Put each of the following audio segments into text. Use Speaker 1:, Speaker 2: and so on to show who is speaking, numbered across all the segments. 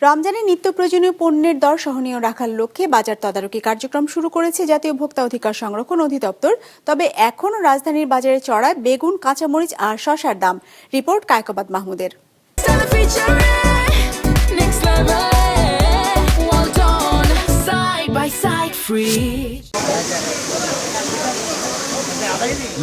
Speaker 1: রমজানে নিত্য প্রয়োজনীয় পণ্যের দর সহনীয় রাখার লক্ষ্যে বাজার তদারকি কার্যক্রম শুরু করেছে জাতীয় ভোক্তা অধিকার সংরক্ষণ অধিদপ্তর। তবে এখনও রাজধানীর বাজারে চড়া বেগুন, কাঁচামরিচ আর শসার দাম। রিপোর্ট কায়কবাদ মাহমুদের।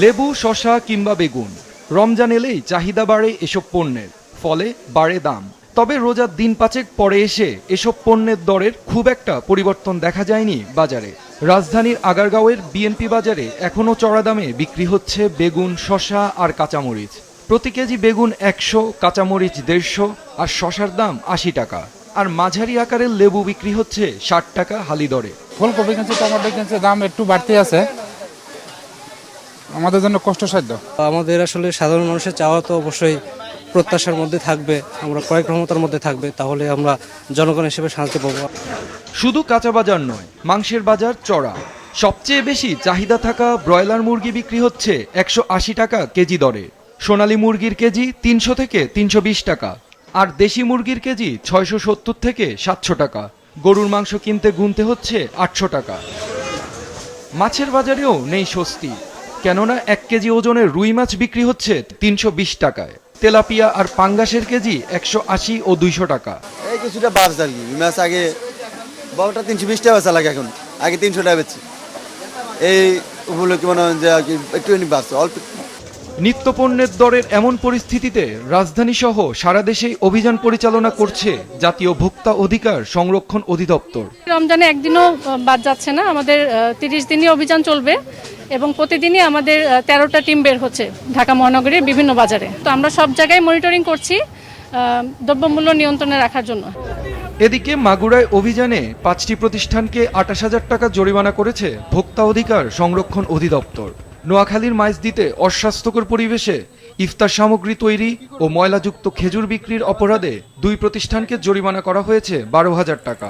Speaker 2: লেবু, শসা কিংবা বেগুন, রমজান এলেই চাহিদা বাড়ে এসব পণ্যের, ফলে বাড়ে দাম। তবে রোজার দিন পাঁচেক পরে এসে এসব পণ্যের দরের খুব একটা পরিবর্তন দেখা যায়নি বাজারে। রাজধানীর আগারগাঁওয়ের বিএনপি বাজারে এখনও চড়া দামে বিক্রি হচ্ছে বেগুন, শসা আর কাঁচামরিচ। প্রতি কেজি বেগুন 100, কাঁচামরিচ 150 আর শসার দাম 80 টাকা। আর মাঝারি আকারের লেবু বিক্রি হচ্ছে 60 টাকা হালি দরে।
Speaker 3: ফুলকপি কিনছে, টমেটো কিনছে, দাম একটু বাড়তি আছে, আমাদের জন্য কষ্টসাধ্য।
Speaker 4: আমাদের আসলে সাধারণ মানুষের চাওয়া তো অবশ্যই প্রত্যাশার মধ্যে থাকবে, আমরা ক্রয় ক্ষমতার মধ্যে থাকবে, তাহলে আমরা জনগণ হিসেবে শান্তি পাবো।
Speaker 2: শুধু কাঁচা বাজার নয়, মাংসের বাজার চড়া। সবচেয়ে বেশি চাহিদা থাকা ব্রয়লার মুরগি বিক্রি হচ্ছে 180 টাকা কেজি দরে। সোনালী মুরগির কেজি 300 থেকে 320 টাকা। আর দেশি মুরগির কেজি 670 থেকে 700 টাকা। গরুর মাংস কিনতে গুনতে হচ্ছে 800 টাকা। মাছের বাজারেও নেই স্বস্তি, কেননা 1 কেজি ওজনের রুই মাছ বিক্রি হচ্ছে 320 টাকায়। তেলাপিয়া আর পাঙ্গাসের কেজি 180 ও 200 টাকা।
Speaker 5: এই কিছুটা বাড়ছে আর কি। রুই মাছ আগে বারোটা 320 টাকা বেচা লাগে, এখন আগে 300 টাকা বেচছে। এই উপলক্ষে মনে হয় যে আর কি একটুখানি বাড়ছে, অল্প।
Speaker 2: নিত্যপণ্যের দরের এমন পরিস্থিতিতে রাজধানী সহ সারা দেশেই অভিযান পরিচালনা করছে জাতীয় ভোক্তা অধিকার সংরক্ষণ অধিদপ্তর।
Speaker 6: রমজানে একদিনও বাদ যাচ্ছে না, আমাদের 30 দিনই অভিযান চলবে এবং প্রতিদিনই আমাদের 13টা টিম বের হচ্ছে ঢাকা মহানগরীর বিভিন্ন বাজারে। তো আমরা সব জায়গায় মনিটরিং করছি দ্রব্যমূল্য নিয়ন্ত্রণে রাখার জন্য।
Speaker 2: এদিকে মাগুরায় অভিযানে 5টি প্রতিষ্ঠানকে 28,000 টাকা জরিমানা করেছে ভোক্তা অধিকার সংরক্ষণ অধিদপ্তর। নোয়াখালীর মাইজদীতে অস্বাস্থ্যকর পরিবেশে ইফতার সামগ্রী তৈরি ও ময়লাযুক্ত খেজুর বিক্রির অপরাধে 2 প্রতিষ্ঠানকে জরিমানা করা হয়েছে 12,000 টাকা।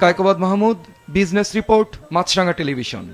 Speaker 2: কায়কবাদ মাহমুদ, বিজনেস রিপোর্ট, মাছরাঙা টেলিভিশন।